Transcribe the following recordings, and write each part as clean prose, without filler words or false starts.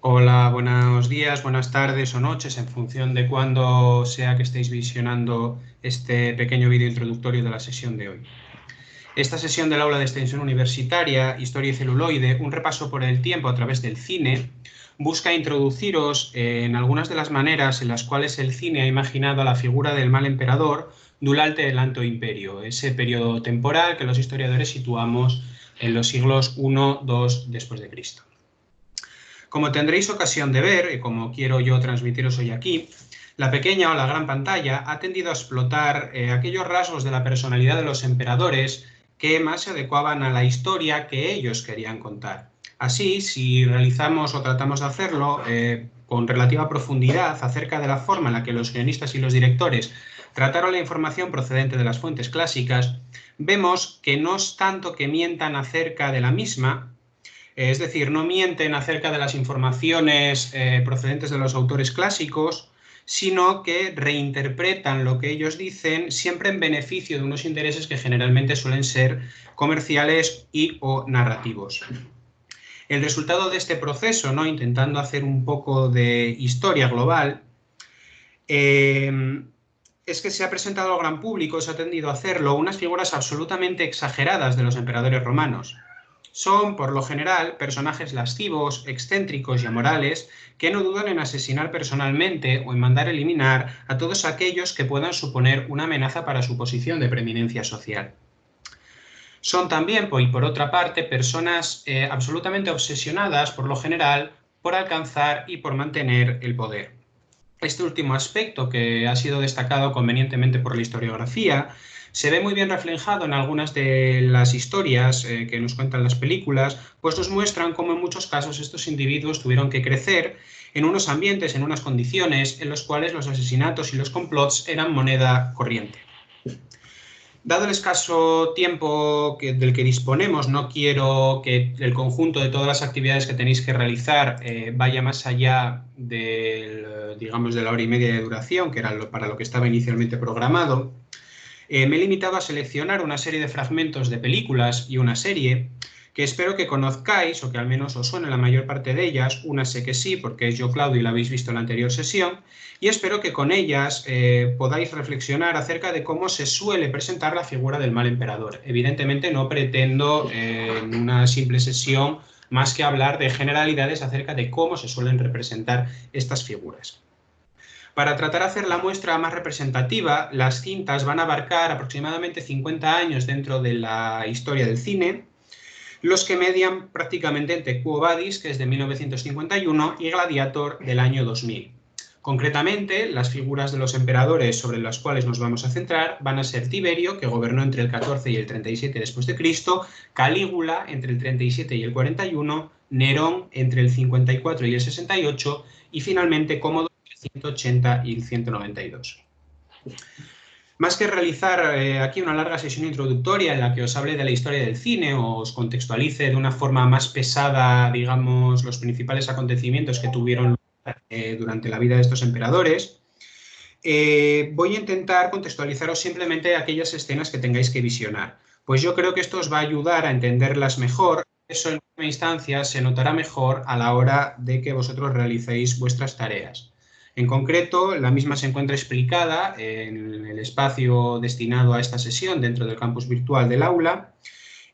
Hola, buenos días, buenas tardes o noches, en función de cuándo sea que estéis visionando este pequeño vídeo introductorio de la sesión de hoy. Esta sesión del aula de extensión universitaria, Historia y celuloide, un repaso por el tiempo a través del cine, busca introduciros en algunas de las maneras en las cuales el cine ha imaginado la figura del mal emperador durante el Alto Imperio, ese periodo temporal que los historiadores situamos en los siglos I, II después de Cristo. Como tendréis ocasión de ver, y como quiero yo transmitiros hoy aquí, la pequeña o la gran pantalla ha tendido a explotar aquellos rasgos de la personalidad de los emperadores que más se adecuaban a la historia que ellos querían contar. Así, si realizamos o tratamos de hacerlo con relativa profundidad acerca de la forma en la que los guionistas y los directores trataron la información procedente de las fuentes clásicas, vemos que no es tanto que mientan acerca de la misma, es decir, no mienten acerca de las informaciones procedentes de los autores clásicos, sino que reinterpretan lo que ellos dicen siempre en beneficio de unos intereses que generalmente suelen ser comerciales y o narrativos. El resultado de este proceso, ¿no? Intentando hacer un poco de historia global, es que se ha presentado al gran público, se ha tendido a hacerlo, unas figuras absolutamente exageradas de los emperadores romanos. Son, por lo general, personajes lascivos, excéntricos y amorales que no dudan en asesinar personalmente o en mandar eliminar a todos aquellos que puedan suponer una amenaza para su posición de preeminencia social. Son también, y por otra parte, personas absolutamente obsesionadas, por lo general, por alcanzar y por mantener el poder. Este último aspecto, que ha sido destacado convenientemente por la historiografía, se ve muy bien reflejado en algunas de las historias que nos cuentan las películas, pues nos muestran cómo en muchos casos estos individuos tuvieron que crecer en unos ambientes, en unas condiciones en los cuales los asesinatos y los complots eran moneda corriente. Dado el escaso tiempo del que disponemos, no quiero que el conjunto de todas las actividades que tenéis que realizar vaya más allá digamos, de la hora y media de duración, que era para lo que estaba inicialmente programado. Me he limitado a seleccionar una serie de fragmentos de películas y una serie que espero que conozcáis o que al menos os suene la mayor parte de ellas. Una sé que sí, porque es Yo, Claudio, y la habéis visto en la anterior sesión, y espero que con ellas podáis reflexionar acerca de cómo se suele presentar la figura del mal emperador. Evidentemente no pretendo en una simple sesión más que hablar de generalidades acerca de cómo se suelen representar estas figuras. Para tratar de hacer la muestra más representativa, las cintas van a abarcar aproximadamente 50 años dentro de la historia del cine, los que median prácticamente entre Quo Vadis, que es de 1951, y Gladiator del año 2000. Concretamente, las figuras de los emperadores sobre las cuales nos vamos a centrar van a ser Tiberio, que gobernó entre el 14 y el 37 después de Cristo, Calígula entre el 37 y el 41, Nerón entre el 54 y el 68 y finalmente Cómodo entre el 180 y el 192. Más que realizar aquí una larga sesión introductoria en la que os hable de la historia del cine o os contextualice de una forma más pesada, digamos, los principales acontecimientos que tuvieron lugar durante la vida de estos emperadores, voy a intentar contextualizaros simplemente aquellas escenas que tengáis que visionar, pues yo creo que esto os va a ayudar a entenderlas mejor. Eso en última instancia se notará mejor a la hora de que vosotros realicéis vuestras tareas. En concreto, la misma se encuentra explicada en el espacio destinado a esta sesión dentro del campus virtual del aula,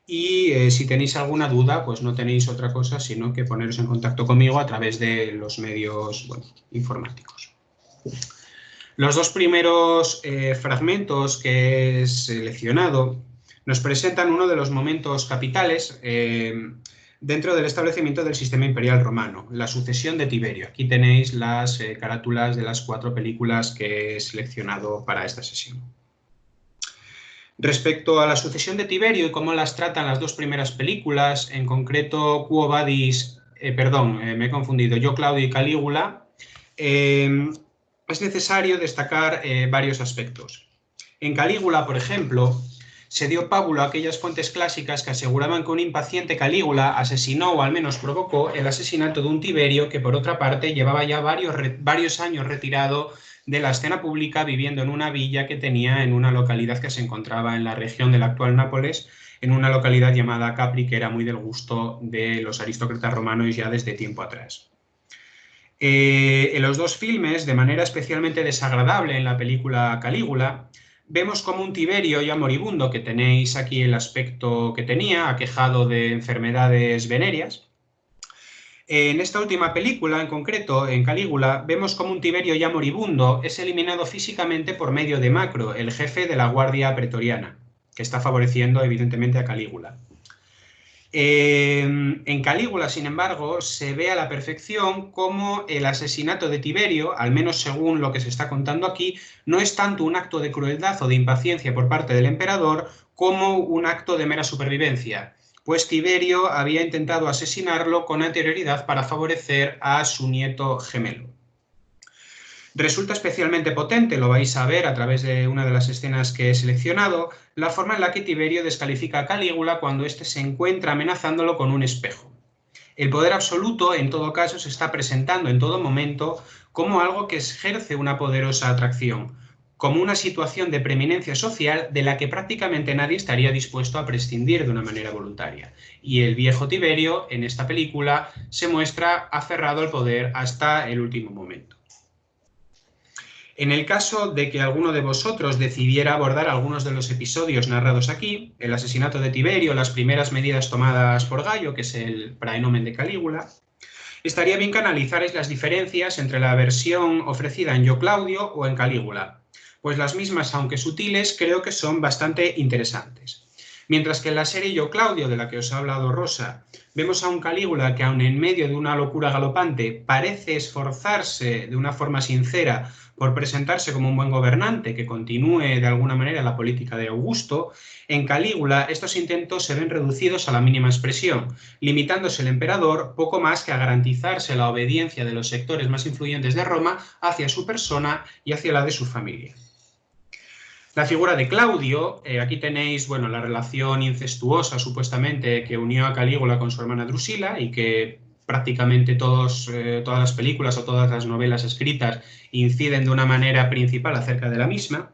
y si tenéis alguna duda, pues no tenéis otra cosa sino que poneros en contacto conmigo a través de los medios informáticos. Los dos primeros fragmentos que he seleccionado nos presentan uno de los momentos capitales dentro del establecimiento del sistema imperial romano, la sucesión de Tiberio. Aquí tenéis las carátulas de las 4 películas que he seleccionado para esta sesión. Respecto a la sucesión de Tiberio y cómo las tratan las dos primeras películas, en concreto Quo Vadis, me he confundido, Yo, Claudio y Calígula, es necesario destacar varios aspectos. En Calígula, por ejemplo, se dio pábulo a aquellas fuentes clásicas que aseguraban que un impaciente Calígula asesinó o al menos provocó el asesinato de un Tiberio que, por otra parte, llevaba ya varios años retirado de la escena pública, viviendo en una villa que tenía en una localidad que se encontraba en la región del actual Nápoles, en una localidad llamada Capri, que era muy del gusto de los aristócratas romanos ya desde tiempo atrás. En los dos filmes, de manera especialmente desagradable en la película Calígula, vemos como un Tiberio ya moribundo, que tenéis aquí el aspecto que tenía, aquejado de enfermedades venéreas. En esta última película, en concreto, en Calígula, vemos como un Tiberio ya moribundo es eliminado físicamente por medio de Macro, el jefe de la Guardia Pretoriana, que está favoreciendo evidentemente a Calígula. En Calígula, sin embargo, se ve a la perfección cómo el asesinato de Tiberio, al menos según lo que se está contando aquí, no es tanto un acto de crueldad o de impaciencia por parte del emperador como un acto de mera supervivencia, pues Tiberio había intentado asesinarlo con anterioridad para favorecer a su nieto gemelo. Resulta especialmente potente, lo vais a ver a través de una de las escenas que he seleccionado, la forma en la que Tiberio descalifica a Calígula cuando éste se encuentra amenazándolo con un espejo. El poder absoluto, en todo caso, se está presentando en todo momento como algo que ejerce una poderosa atracción, como una situación de preeminencia social de la que prácticamente nadie estaría dispuesto a prescindir de una manera voluntaria. Y el viejo Tiberio, en esta película, se muestra aferrado al poder hasta el último momento. En el caso de que alguno de vosotros decidiera abordar algunos de los episodios narrados aquí, el asesinato de Tiberio, las primeras medidas tomadas por Gayo, que es el praenomen de Calígula, estaría bien que analizarais las diferencias entre la versión ofrecida en Yo Claudio o en Calígula, pues las mismas, aunque sutiles, creo que son bastante interesantes. Mientras que en la serie Yo Claudio, de la que os ha hablado Rosa, vemos a un Calígula que, aun en medio de una locura galopante, parece esforzarse de una forma sincera por presentarse como un buen gobernante que continúe de alguna manera la política de Augusto. En Calígula estos intentos se ven reducidos a la mínima expresión, limitándose el emperador poco más que a garantizarse la obediencia de los sectores más influyentes de Roma hacia su persona y hacia la de su familia. La figura de Claudio, aquí tenéis la relación incestuosa supuestamente que unió a Calígula con su hermana Drusila y que prácticamente todas las películas o todas las novelas escritas inciden de una manera principal acerca de la misma.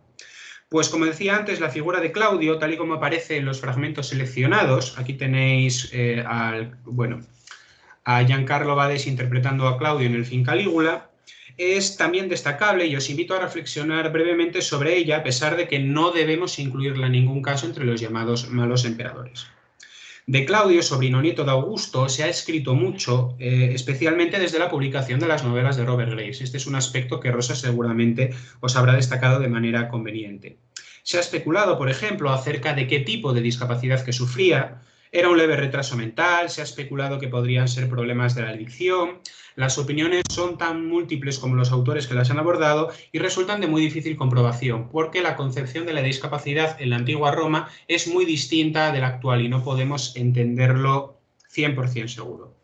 Pues como decía antes, la figura de Claudio, tal y como aparece en los fragmentos seleccionados, aquí tenéis a Giancarlo Bades interpretando a Claudio en el film Calígula, es también destacable y os invito a reflexionar brevemente sobre ella, a pesar de que no debemos incluirla en ningún caso entre los llamados malos emperadores. De Claudio, sobrino nieto de Augusto, se ha escrito mucho, especialmente desde la publicación de las novelas de Robert Graves. Este es un aspecto que Rosa seguramente os habrá destacado de manera conveniente. Se ha especulado, por ejemplo, acerca de qué tipo de discapacidad que sufría. Era un leve retraso mental, se ha especulado que podrían ser problemas de la adicción. Las opiniones son tan múltiples como los autores que las han abordado y resultan de muy difícil comprobación, porque la concepción de la discapacidad en la antigua Roma es muy distinta de la actual y no podemos entenderlo 100% seguro.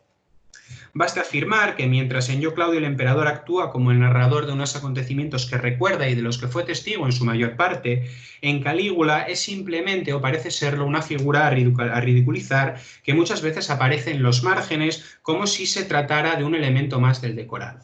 Basta afirmar que mientras en Yo Claudio el emperador actúa como el narrador de unos acontecimientos que recuerda y de los que fue testigo en su mayor parte, en Calígula es simplemente, o parece serlo, una figura a ridiculizar que muchas veces aparece en los márgenes como si se tratara de un elemento más del decorado.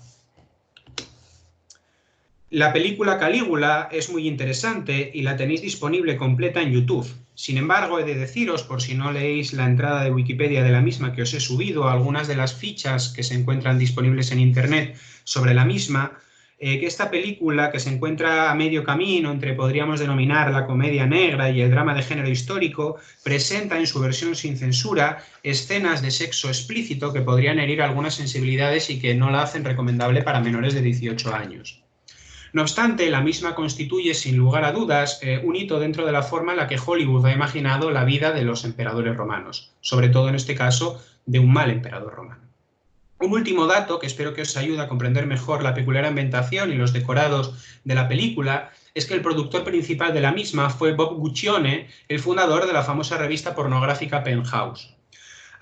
La película Calígula es muy interesante y la tenéis disponible completa en YouTube. Sin embargo, he de deciros, por si no leéis la entrada de Wikipedia de la misma que os he subido, algunas de las fichas que se encuentran disponibles en Internet sobre la misma, que esta película, que se encuentra a medio camino entre, podríamos denominar, la comedia negra y el drama de género histórico, presenta en su versión sin censura escenas de sexo explícito que podrían herir algunas sensibilidades y que no la hacen recomendable para menores de 18 años. No obstante, la misma constituye, sin lugar a dudas, un hito dentro de la forma en la que Hollywood ha imaginado la vida de los emperadores romanos, sobre todo en este caso de un mal emperador romano. Un último dato que espero que os ayude a comprender mejor la peculiar ambientación y los decorados de la película es que el productor principal de la misma fue Bob Guccione, el fundador de la famosa revista pornográfica Penthouse.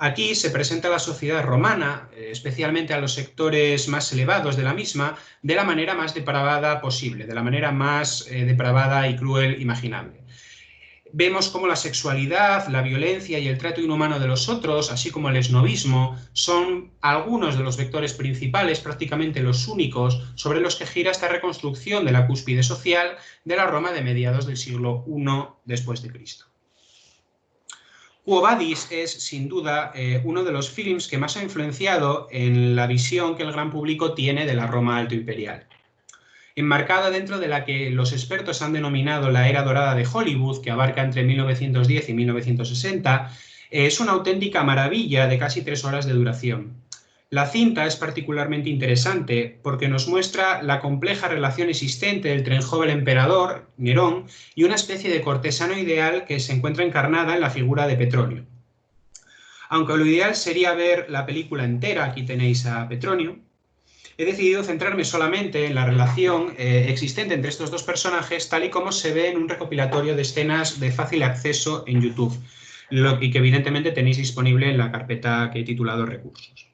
Aquí se presenta a la sociedad romana, especialmente a los sectores más elevados de la misma, de la manera más depravada posible, de la manera más depravada y cruel imaginable. Vemos cómo la sexualidad, la violencia y el trato inhumano de los otros, así como el esnovismo, son algunos de los vectores principales, prácticamente los únicos, sobre los que gira esta reconstrucción de la cúspide social de la Roma de mediados del siglo I después de Cristo. Quo Vadis es, sin duda, uno de los films que más ha influenciado en la visión que el gran público tiene de la Roma alto imperial. Enmarcada dentro de la que los expertos han denominado la era dorada de Hollywood, que abarca entre 1910 y 1960, es una auténtica maravilla de casi 3 horas de duración. La cinta es particularmente interesante porque nos muestra la compleja relación existente entre el joven emperador, Nerón, y una especie de cortesano ideal que se encuentra encarnada en la figura de Petronio. Aunque lo ideal sería ver la película entera, aquí tenéis a Petronio, he decidido centrarme solamente en la relación existente entre estos dos personajes, tal y como se ve en un recopilatorio de escenas de fácil acceso en YouTube, y que evidentemente tenéis disponible en la carpeta que he titulado Recursos.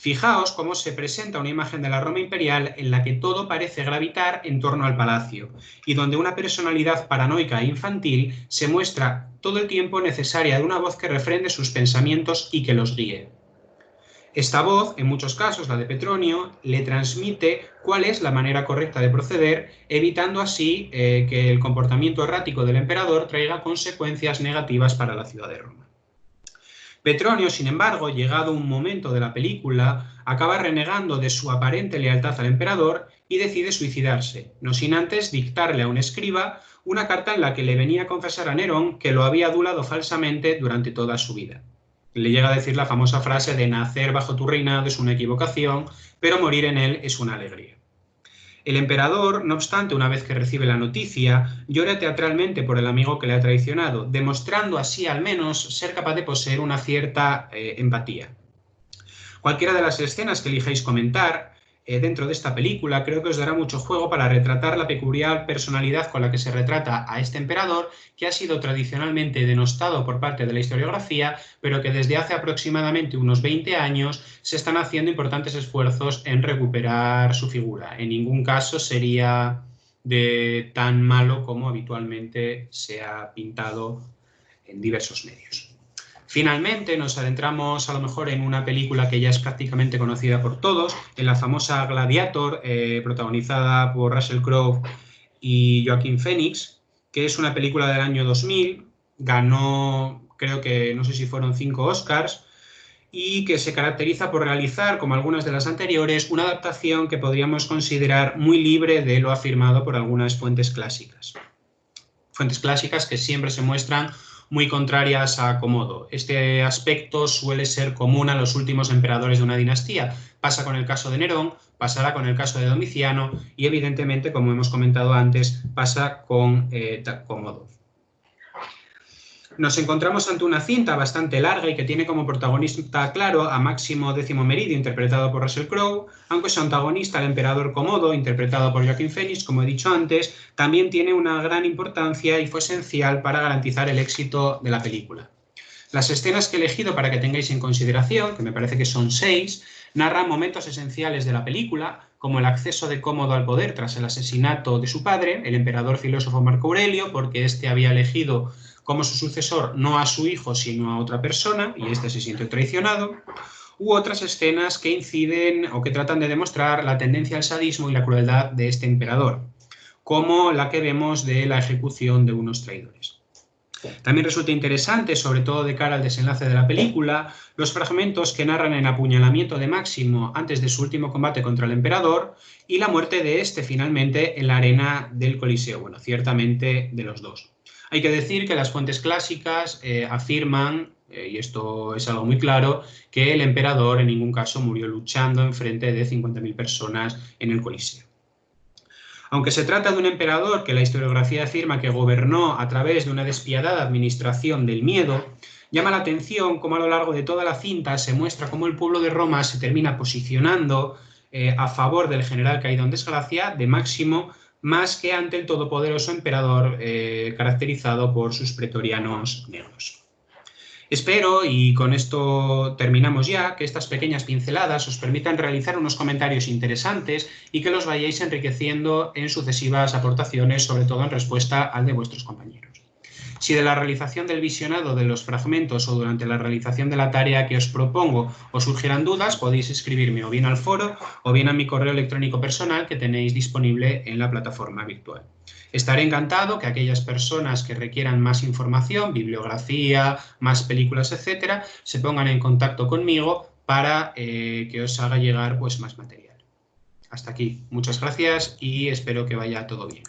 Fijaos cómo se presenta una imagen de la Roma imperial en la que todo parece gravitar en torno al palacio, y donde una personalidad paranoica e infantil se muestra todo el tiempo necesaria de una voz que refrende sus pensamientos y que los guíe. Esta voz, en muchos casos la de Petronio, le transmite cuál es la manera correcta de proceder, evitando así que el comportamiento errático del emperador traiga consecuencias negativas para la ciudad de Roma. Petronio, sin embargo, llegado un momento de la película, acaba renegando de su aparente lealtad al emperador y decide suicidarse, no sin antes dictarle a un escriba una carta en la que le venía a confesar a Nerón que lo había adulado falsamente durante toda su vida. Le llega a decir la famosa frase de nacer bajo tu reinado es una equivocación, pero morir en él es una alegría. El emperador, no obstante, una vez que recibe la noticia, llora teatralmente por el amigo que le ha traicionado, demostrando así al menos ser capaz de poseer una cierta empatía. Cualquiera de las escenas que elijáis comentar dentro de esta película creo que os dará mucho juego para retratar la peculiar personalidad con la que se retrata a este emperador, que ha sido tradicionalmente denostado por parte de la historiografía, pero que desde hace aproximadamente unos 20 años se están haciendo importantes esfuerzos en recuperar su figura. En ningún caso sería de tan malo como habitualmente se ha pintado en diversos medios. Finalmente nos adentramos a lo mejor en una película que ya es prácticamente conocida por todos, en la famosa Gladiator, protagonizada por Russell Crowe y Joaquin Phoenix, que es una película del año 2000, ganó, creo que no sé si fueron 5 Oscars, y que se caracteriza por realizar, como algunas de las anteriores, una adaptación que podríamos considerar muy libre de lo afirmado por algunas fuentes clásicas. Fuentes clásicas que siempre se muestran muy contrarias a Comodo. Este aspecto suele ser común a los últimos emperadores de una dinastía. Pasa con el caso de Nerón, pasará con el caso de Domiciano y evidentemente, como hemos comentado antes, pasa con Comodo. Nos encontramos ante una cinta bastante larga y que tiene como protagonista claro a Máximo X Meridio, interpretado por Russell Crowe, aunque su antagonista, el emperador Comodo, interpretado por Joaquin Phoenix, como he dicho antes, también tiene una gran importancia y fue esencial para garantizar el éxito de la película. Las escenas que he elegido para que tengáis en consideración, que me parece que son 6, narran momentos esenciales de la película, como el acceso de Cómodo al poder tras el asesinato de su padre, el emperador filósofo Marco Aurelio, porque éste había elegido como su sucesor no a su hijo sino a otra persona y éste se siente traicionado, u otras escenas que inciden o que tratan de demostrar la tendencia al sadismo y la crueldad de este emperador, como la que vemos de la ejecución de unos traidores. También resulta interesante, sobre todo de cara al desenlace de la película, los fragmentos que narran el apuñalamiento de Máximo antes de su último combate contra el emperador y la muerte de este finalmente en la arena del Coliseo, bueno, ciertamente de los dos. Hay que decir que las fuentes clásicas afirman, y esto es algo muy claro, que el emperador en ningún caso murió luchando en frente de 50.000 personas en el Coliseo. Aunque se trata de un emperador que la historiografía afirma que gobernó a través de una despiadada administración del miedo, llama la atención cómo a lo largo de toda la cinta se muestra cómo el pueblo de Roma se termina posicionando a favor del general caído en desgracia, de Máximo, más que ante el todopoderoso emperador caracterizado por sus pretorianos negros. Espero, y con esto terminamos ya, que estas pequeñas pinceladas os permitan realizar unos comentarios interesantes y que los vayáis enriqueciendo en sucesivas aportaciones, sobre todo en respuesta al de vuestros compañeros. Si de la realización del visionado de los fragmentos o durante la realización de la tarea que os propongo os surgieran dudas, podéis escribirme o bien al foro o bien a mi correo electrónico personal que tenéis disponible en la plataforma virtual. Estaré encantado que aquellas personas que requieran más información, bibliografía, más películas, etcétera, se pongan en contacto conmigo para que os haga llegar pues, más material. Hasta aquí. Muchas gracias y espero que vaya todo bien.